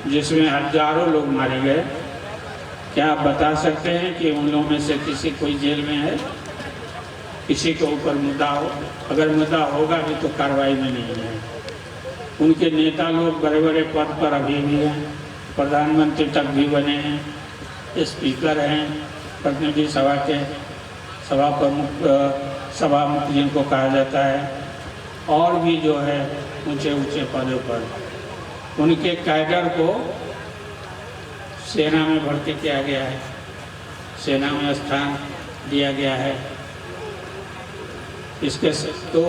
जिसमें हजारों लोग मारे गए। क्या आप बता सकते हैं कि उन लोगों में से किसी कोई जेल में है, किसी के ऊपर मुद्दा हो? अगर मुद्दा होगा भी तो कार्रवाई में नहीं है। उनके नेता लोग बड़े बड़े पद पर अभी भी हैं, प्रधानमंत्री तक भी बने हैं, स्पीकर हैं, प्रतिनिधि सभा के सभा प्रमुख, सभा मुख्य जिनको कहा जाता है, और भी जो है ऊंचे ऊंचे पदों पर। उनके कैडर को सेना में भर्ती किया गया है, सेना में स्थान दिया गया है। इसके तो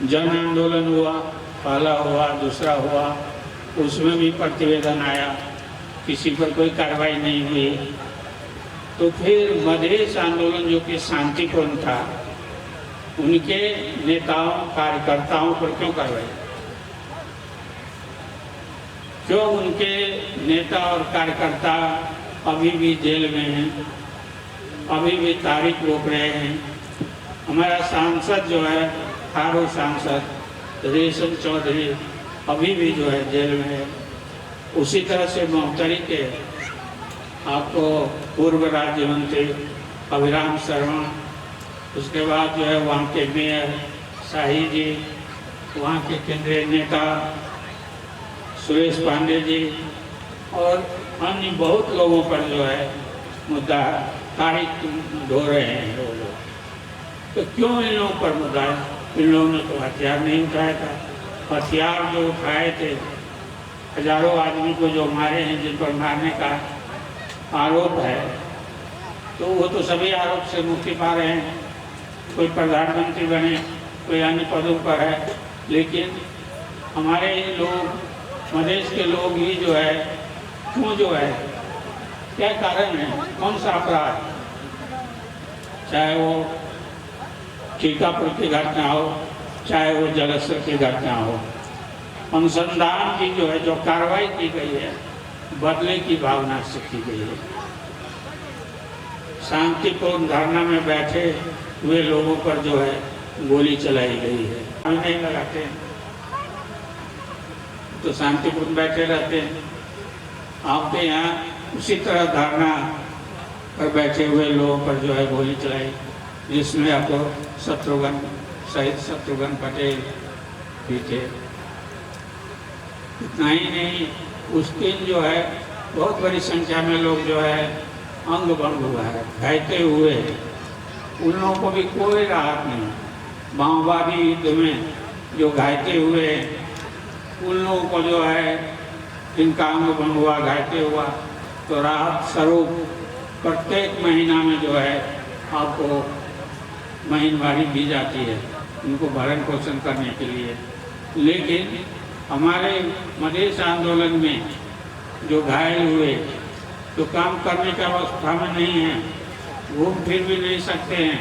जन आंदोलन हुआ, पहला हुआ, दूसरा हुआ, उसमें भी प्रतिवेदन आया, किसी पर कोई कार्रवाई नहीं हुई। तो फिर मधेश आंदोलन जो कि शांतिपूर्ण था, उनके नेताओं कार्यकर्ताओं पर क्यों कार्रवाई? क्यों उनके नेता और कार्यकर्ता अभी भी जेल में हैं, अभी भी तारीख रोक रहे हैं? हमारा सांसद जो है, थारू सांसद रेशम चौधरी अभी भी जो है जेल में है। उसी तरह से महोत्तरी के आपको पूर्व राज्य मंत्री अभिराम शर्मा, उसके बाद जो है वहाँ के मेयर शाही जी, वहाँ के केंद्रीय नेता सुरेश पांडे जी और अन्य बहुत लोगों पर जो है मुद्दा तारीख ढो रहे हैं वो लोग। तो क्यों इन लोगों पर मुद्दा है? इन लोगों ने तो हथियार नहीं उठाया था। हथियार जो उठाए थे, हजारों आदमी को जो मारे हैं, जिन पर मारने का आरोप है, तो वो तो सभी आरोप से मुक्ति पा रहे हैं। कोई प्रधानमंत्री बने, कोई अन्य पदों पर है, लेकिन हमारे लोग, मधेश के लोग ही जो है, क्यों जो है, क्या कारण है, कौन सा अपराध? चाहे वो टीकापुर की घटना हो, चाहे वो जलेसर की घटना हो, अनुसंधान की जो है, जो कार्रवाई की गई है, बदले की भावना से की गई है। शांतिपूर्ण धरना में बैठे हुए लोगों पर जो है गोली चलाई गई है। हम नहीं लगाते हैं तो शांतिपूर्ण बैठे रहते हैं। आपके यहाँ उसी तरह धरना पर बैठे हुए लोगों पर जो है गोली चलाई, जिसमें आपको शहीद शत्रुघ्न पटेल भी थे। इतना ही नहीं, उस दिन जो है बहुत बड़ी संख्या में लोग जो है अंग भंग हुआ है, घायते हुए हैं। उन लोगों को भी कोई राहत नहीं। माओवादी युद्ध में जो घायते हुए, उन लोगों को जो है जिनका अंग भंग हुआ, घायते हुआ, तो राहत स्वरूप प्रत्येक महीना में जो है आपको महीनवारी दी जाती है, उनको भरण पोषण करने के लिए। लेकिन हमारे मधेश आंदोलन में जो घायल हुए, जो काम करने की अवस्था में नहीं है, घूम फिर भी नहीं सकते हैं,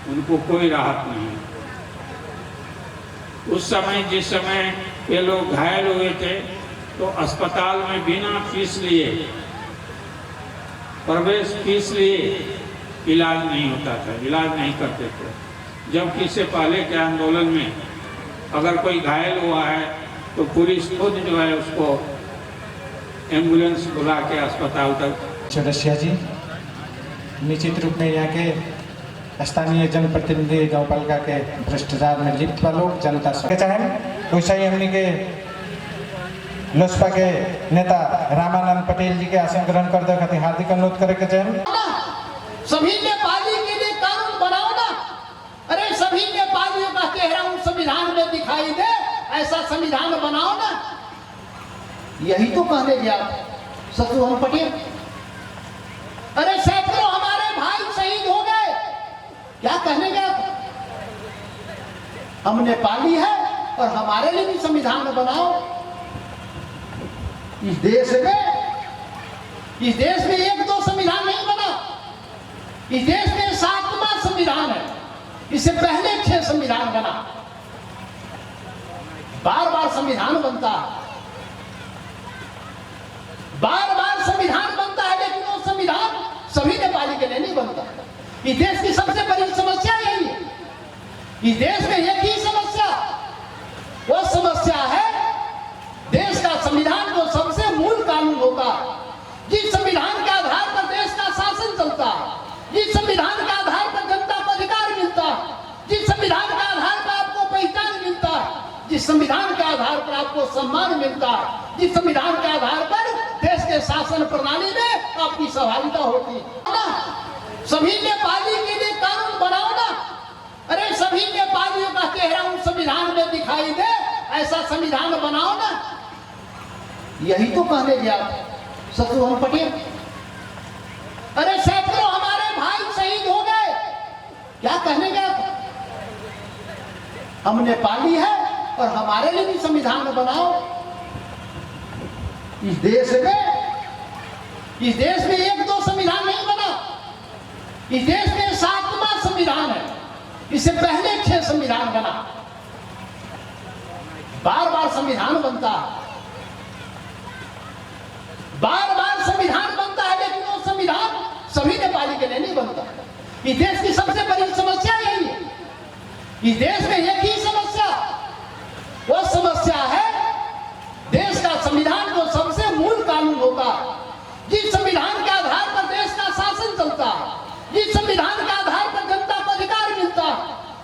उनको कोई राहत नहीं है। उस समय, जिस समय ये लोग घायल हुए थे, तो अस्पताल में बिना फीस लिए, प्रवेश फीस लिए इलाज नहीं होता था, इलाज नहीं करते थे। जबकि इससे पहले के आंदोलन में अगर कोई घायल हुआ है तो पुलिस खुद जो है उसको एम्बुलेंस बुला के अस्पताल तक। सदस्य जी, निश्चित रूप में यहाँ के स्थानीय जनप्रतिनिधि गाँवपालिका के भ्रष्टाचार में लिप्त लोग जनता से चाहे वैसा ही हमने के लोजपा के नेता रामानंद पटेल जी के आसन ग्रहण कर दे खातिर हार्दिक अनुरोध करे के चाहे। सभी नेपाली के लिए कानून बनाओ ना। अरे सभी नेपालियों का चेहरा उन संविधान में दिखाई दे, ऐसा संविधान बनाओ ना। यही तो कहने गया शत्रुघ्न पटेल। अरे सैकड़ों हमारे भाई शहीद हो गए, क्या कहने गया? हम नेपाली है और हमारे लिए भी संविधान बनाओ। इस देश में एक दो संविधान नहीं बना। इस देश में 7वां संविधान है, इससे पहले 6 संविधान बना। बार बार संविधान बनता है, बार बार संविधान बनता है, लेकिन वो संविधान सभी नेपाली के लिए नहीं बनता। इस देश की सबसे बड़ी समस्या यही है। इस देश में एक ही समस्या, वो समस्या है जिस संविधान के आधार पर आपको सम्मान मिलता है, जिस संविधान के आधार पर देश के शासन प्रणाली में आपकी सहभागिता होती है। सभी नेपाली के लिए कानून बनाओ ना। अरे सभी नेपालियों का चेहरा उस संविधान में दिखाई दे, ऐसा संविधान बनाओ ना। यही तो कहने गया शत्रुघ्न पटेल। अरे सैकड़ों हमारे भाई शहीद हो गए, क्या कहने गया? हम नेपाली है और हमारे लिए भी संविधान बनाओ। इस देश में एक दो संविधान नहीं बना। इस देश में 7वां संविधान है। इससे पहले 6 संविधान बना। बार बार संविधान बनता है, बार बार संविधान बनता है, लेकिन वो संविधान सभी नेपाली के लिए नहीं बनता। इस देश की सबसे बड़ी समस्या यही है। इस देश में एक ही समस्या, वो समस्या है देश का संविधान जो सबसे मूल कानून होता है, जिस संविधान के आधार पर देश का शासन चलता है, जिस संविधान के आधार पर जनता को अधिकार मिलता है,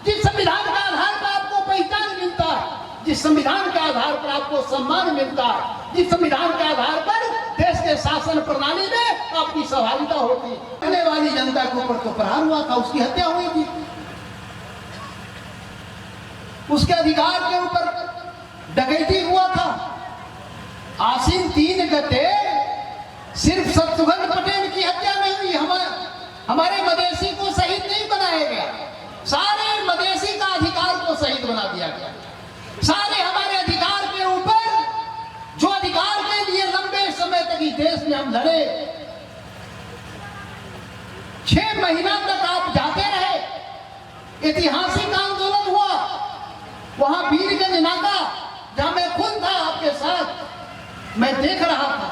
जिस संविधान के आधार पर आपको पहचान मिलता है, जिस संविधान के आधार पर आपको सम्मान मिलता है, जिस संविधान के आधार पर देश के शासन प्रणाली में आपकी सहभागिता होती है। रहने वाली जनता के ऊपर तो प्रहार हुआ था, उसकी हत्या हुई थी, उसके अधिकार के ऊपर डकैती हुआ था। आसीन 3 गते सिर्फ शत्रुघ्न पटेल की हत्या नहीं हुई, हमारे मदेशी को शहीद नहीं बनाया गया, सारे मदेशी का अधिकार को शहीद बना दिया गया। सारे हमारे अधिकार के ऊपर, जो अधिकार के लिए लंबे समय तक इस देश में हम लड़े, 6 महीना तक आप जाते रहे। ऐतिहासिक आंदोलन हुआ, वहां वीरगंज नाका, जहां मैं खुद था आपके साथ, मैं देख रहा था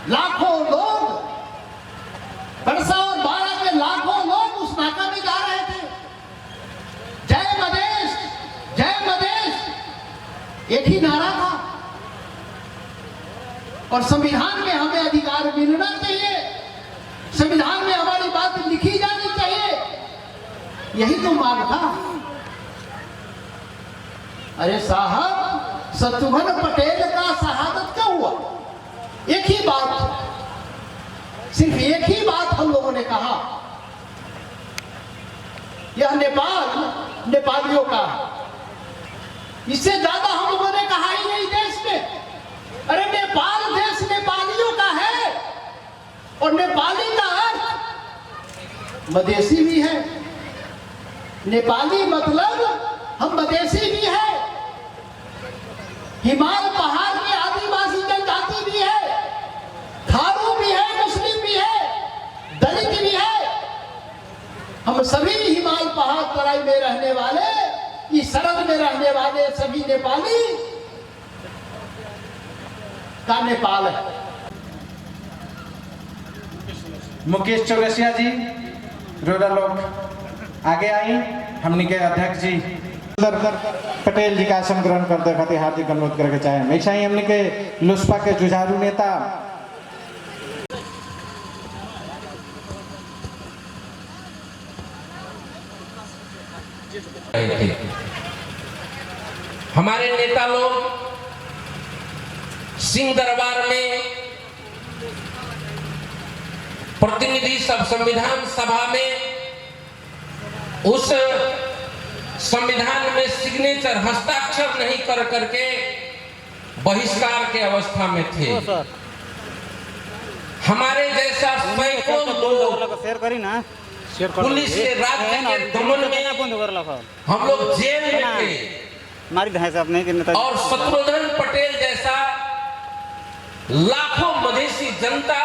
लाखों लोग, परसा और बारा के लाखों लोग उस नाका में जा रहे थे। जय मदेश, जय मदेश, एक ही नारा था। और संविधान में हमें अधिकार मिलना चाहिए, संविधान में हमारी बात लिखी जानी चाहिए, यही तो मांग था। अरे साहब, शत्रुघ्न पटेल का शहादत क्या हुआ? एक ही बात, सिर्फ एक ही बात हम लोगों ने कहा, यह नेपाल नेपालियों का है। इससे ज्यादा हम लोगों ने कहा ही नहीं देश में। अरे नेपाल देश नेपालियों का है, और नेपाली का अर्थ मदेशी भी है। नेपाली मतलब हम मदेशी भी है, हिमाल पहाड़ के आदिवासी जनजाति भी है, थारू भी है, मुस्लिम भी है, दलित भी है। हम सभी हिमाल पहाड़ तराई में रहने वाले, इस सरहद में रहने वाले सभी नेपाली का नेपाल है। मुकेश चौरसिया जी, रोडा लोग आगे आई। हमनी के अध्यक्ष जी पटेल जी का आसन ग्रहण करते खातिर हार्दिक अनुरोध करके चाहे। ऐसा ही हमने के लुस्पा के जुझारू नेता हमारे नेता लोग सिंह दरबार में, प्रतिनिधि सब संविधान सभा में उस संविधान में सिग्नेचर हस्ताक्षर नहीं कर करके बहिष्कार के अवस्था में थे। हमारे जैसा सैकड़ों लोग पुलिस के राज्य के दमन में हम लोग जेल में थे, और शत्रुघ्न पटेल जैसा लाखों मधेसी जनता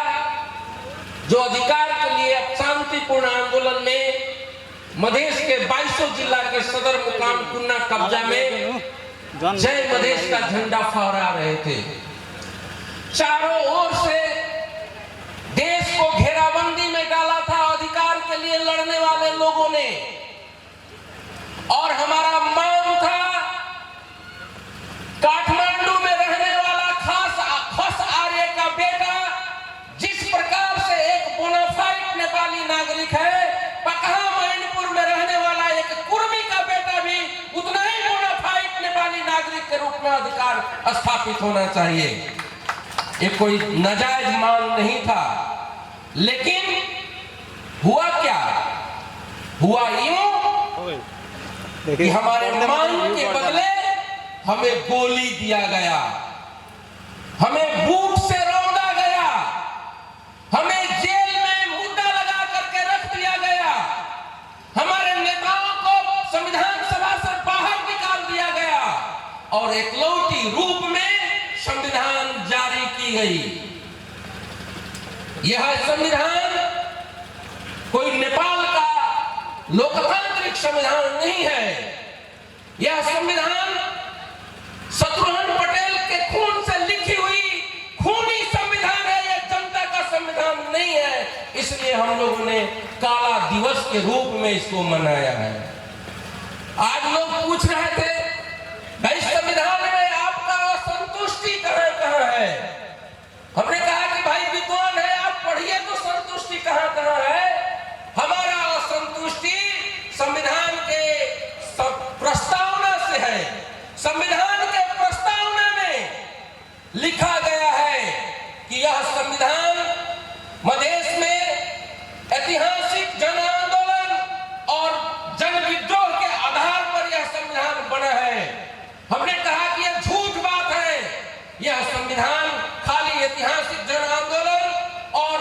जो अधिकार के लिए शांतिपूर्ण आंदोलन में मधेश के 22 जिला के सदर मुकाम कुन्ना कब्जा में जय मधेश का झंडा फहरा रहे थे। चारों ओर से देश को घेराबंदी में डाला था अधिकार के लिए लड़ने वाले लोगों ने, और हमारा मांग था काठमांडू में रहने वाला खस आर्य का बेटा जिस प्रकार से एक बोनाफाइड नेपाली नागरिक है, पकहा मैनपुर में रहने वाला एक कुर्मी का बेटा भी उतना ही बोनाफाइड नेपाली नागरिक के रूप में में अधिकार स्थापित होना चाहिए। ये कोई नाजायज मांग नहीं था, लेकिन हुआ क्या? हुआ यूं कि हमारे मांग के बदले हमें गोली दिया गया, हमें बूट से रौंदा गया, हमें जेल में मुद्दा लगा करके रख दिया गया, हमारे नेताओं को संविधान सभा से बाहर निकाल दिया गया और एकलौती रूप में संविधान जारी की गई। यह संविधान कोई नेपाल का लोकतांत्रिक संविधान नहीं है। यह संविधान शत्रुघ्न पटेल के खून से लिखी हुई खूनी संविधान है। यह जनता का संविधान नहीं है, इसलिए हम लोगों ने काला दिवस के रूप में इसको मनाया है। आज लोग पूछ रहे थे भाई संविधान में आपका असंतुष्टि कहां है। हमने कहा कि भाई विद्वान है, आप पढ़िए तो संतुष्टि कहां है। हमारा असंतुष्टि संविधान के प्रस्तावना से है। संविधान के प्रस्तावना में लिखा गया है कि यह संविधान मधेश में ऐतिहासिक जन आंदोलन और जन विद्रोह के आधार पर यह संविधान बना है। हमने कहा कि यह झूठ बात है। यह संविधान खाली ऐतिहासिक जन आंदोलन और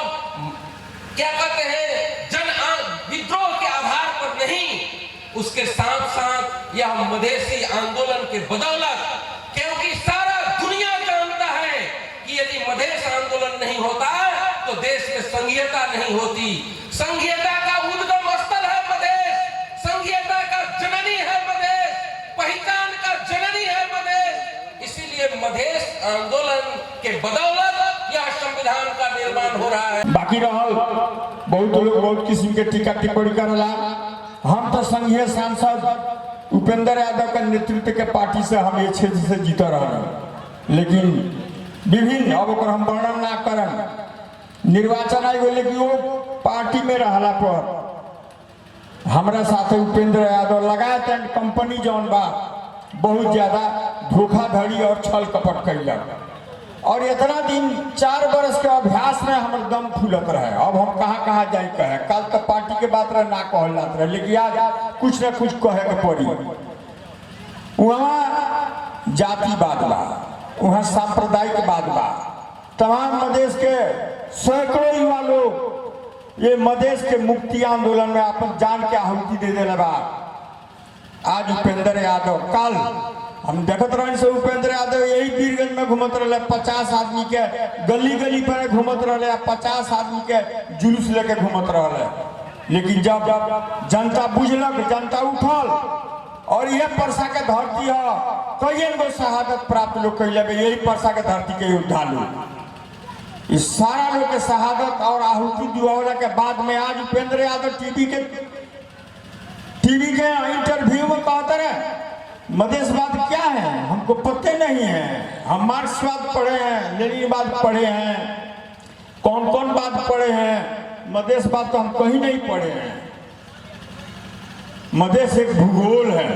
क्या कहते हैं विद्रोह के आधार पर नहीं, उसके साथ साथ यह मधेसी आंदोलन के बदौलत, क्योंकि सारा दुनिया जानता है कि यदि मधेश आंदोलन नहीं होता तो देश में संघीयता नहीं होती। संघीयता का उद्गम स्थल है मधेश, संघीयता का जननी है मधेश, पहचान का जननी है मधेश। इसीलिए मधेश आंदोलन के बदौलत यह संविधान का निर्माण हो रहा है। बाकी रहल बहुत लोग बहुत किस्म के टीका टिप्पणी करला। हम तो संघीय सांसद उपेंद्र यादव के नेतृत्व के पार्टी से हम ये क्षेत्र से जीत रहे, लेकिन विभिन्न अब हम वर्णन ना करन निर्वाचन आयोग लेकिन वो पार्टी में रहला पर हमारा साथ उपेंद्र यादव लगायत एंड कंपनी जौन बा बहुत ज्यादा धोखाधड़ी और छल कपट कैलक और इतना दिन 4 वर्ष के अभ्यास में हमारे दम फूलत रहे। अब हम कहाँ जाए कहे। कल तो पार्टी के बात रहे ना कहल जात रहे, लेकिन आज कुछ न कुछ कहे के पड़ी। वहाँ जातिवाद बा, वहाँ सांप्रदायिकवाद बा। तमाम मधेश के सैकड़ों युवा लोग ये मधेश के मुक्ति आंदोलन में अपन जान के आहुति दे देले बा। आज उपेंद्र यादव, कल हम देखत रहे से उपेंद्र यादव यही वीरगंज में घूमत रहे, 50 आदमी के गली गली पर घूमत रहे, 50 आदमी के जुलूस लेके घूमत रहे। लेकिन जब जनता बुझलक, जनता उठल और यह परसा के धरती है, कई गो शहादत प्राप्त लोग कैले, यही परसा के धरती के योद्धा लोग। इस सारा लोग के शहादत और आहुति दिवावला के बाद में आज उपेंद्र यादव टीवी के इंटरव्यू में कहते रहे मधेशवाद क्या है हमको पते नहीं है। हम मार्क्सवाद पढ़े हैं, लेनिनवाद पढ़े हैं, कौन कौन बात पढ़े हैं, मधेशवाद तो हम कहीं नहीं पढ़े हैं। मधेश एक भूगोल है।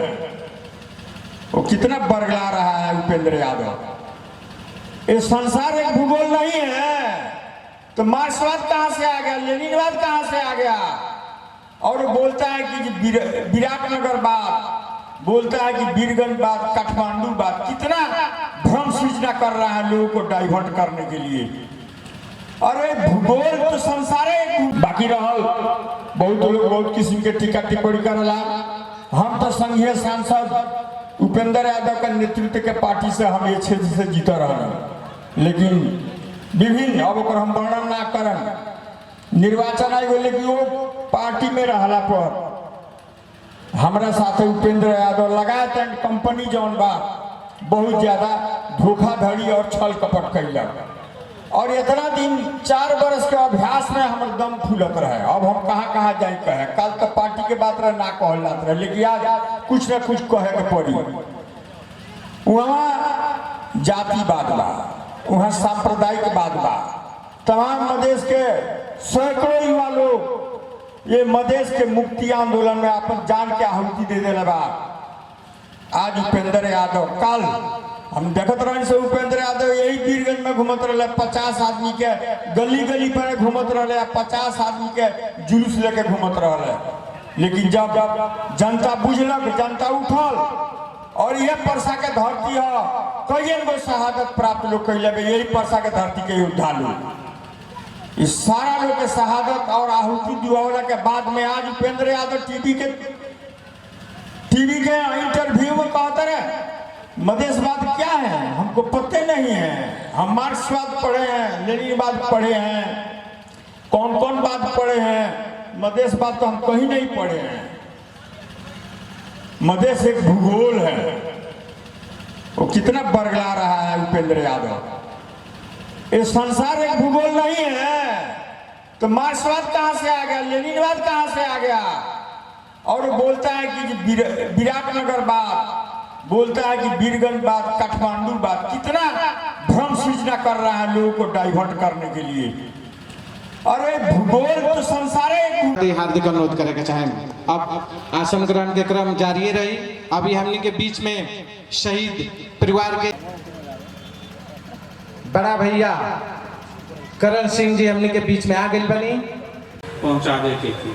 वो कितना बरगला रहा है उपेंद्र यादव। ये संसार एक भूगोल नहीं है, तो मार्क्सवाद कहां से आ गया, लेनिनवाद कहां से आ गया। और बोलता है कि विराटनगर बात, बोलता है कि वीरगंज बात, काठमांडू बात। कितना भ्रम सृजना कर रहा है लोगों को डाइवर्ट करने के लिए। अरे भूगोल तो संसार है। बाकी रहल बहुत लोग बहुत किस्म के टीका टिप्पणी करला। हम तो संघीय सांसद उपेंद्र यादव के नेतृत्व के पार्टी से हम ये क्षेत्र से जीत रहे, लेकिन विभिन्न अब हम वर्णन ना करन निर्वाचन आयोग लेकिन वो पार्टी में रहला पर हमारा साथ उपेंद्र यादव लगायत एंड कंपनी जौन बा बहुत ज्यादा धोखाधड़ी और छल कपट कैलक और इतना दिन 4 वर्ष के अभ्यास में हमारे दम फूलत रहे। अब हम कहाँ जाए कहे। कल तो पार्टी के बात रहे ना कहल जात रहे, लेकिन आज कुछ न कुछ कहे के पड़ी। वहाँ जातिवाद बा, वहाँ सांप्रदायिकवाद बा। तमाम मधेश के सैकड़ों युवा लोग ये मधेश के मुक्ति आंदोलन में अपन जान के आहुति दे देले बा। आज उपेंद्र यादव, कल हम देखते रहे से उपेंद्र यादव यही वीरगंज में घूमत रहे, 50 आदमी के गली गली पर घूमत रहे, 50 आदमी के जुलूस लेके घूमत रहे। लेकिन जब जनता बुझलक, जनता उठल और यह परसा के धरती है, कई गो शहादत प्राप्त लोग कैले, यही परसा के धरती के योद्धा लोग। इस सारा लोग के शहादत और आहुति दिवावला के बाद में आज उपेंद्र यादव टीवी के इंटरव्यू में कहते रहे मधेशवाद क्या है, हमको पते नहीं है। हम मार्क्सवाद पढ़े हैं, लेनिनवाद पढ़े हैं, कौन कौन बात पढ़े हैं, मधेशवाद तो हम कहीं नहीं पढ़े हैं। मधेश एक भूगोल है। वो कितना बरगला रहा है उपेंद्र यादव। ये संसार एक भूगोल नहीं है, तो मार्क्सवाद कहां से आ गया, लेनिनवाद कहां से आ गया। और वो बोलता है कि विराटनगर बात, बोलता है कि वीरगंज बात, काठमांडू बात, कितना भ्रम सृजना कर रहा है लोगों को डाइवर्ट करने के लिए। अरे भूगोल तो संसार है। हार्दिक अनुरोध करे के चाहें अब आसन ग्रहण के क्रम जारी रही। अभी हमने के बीच में शहीद परिवार के बड़ा भैया करण सिंह जी हमने के बीच में आ गए बनी पहुंचा देते थे।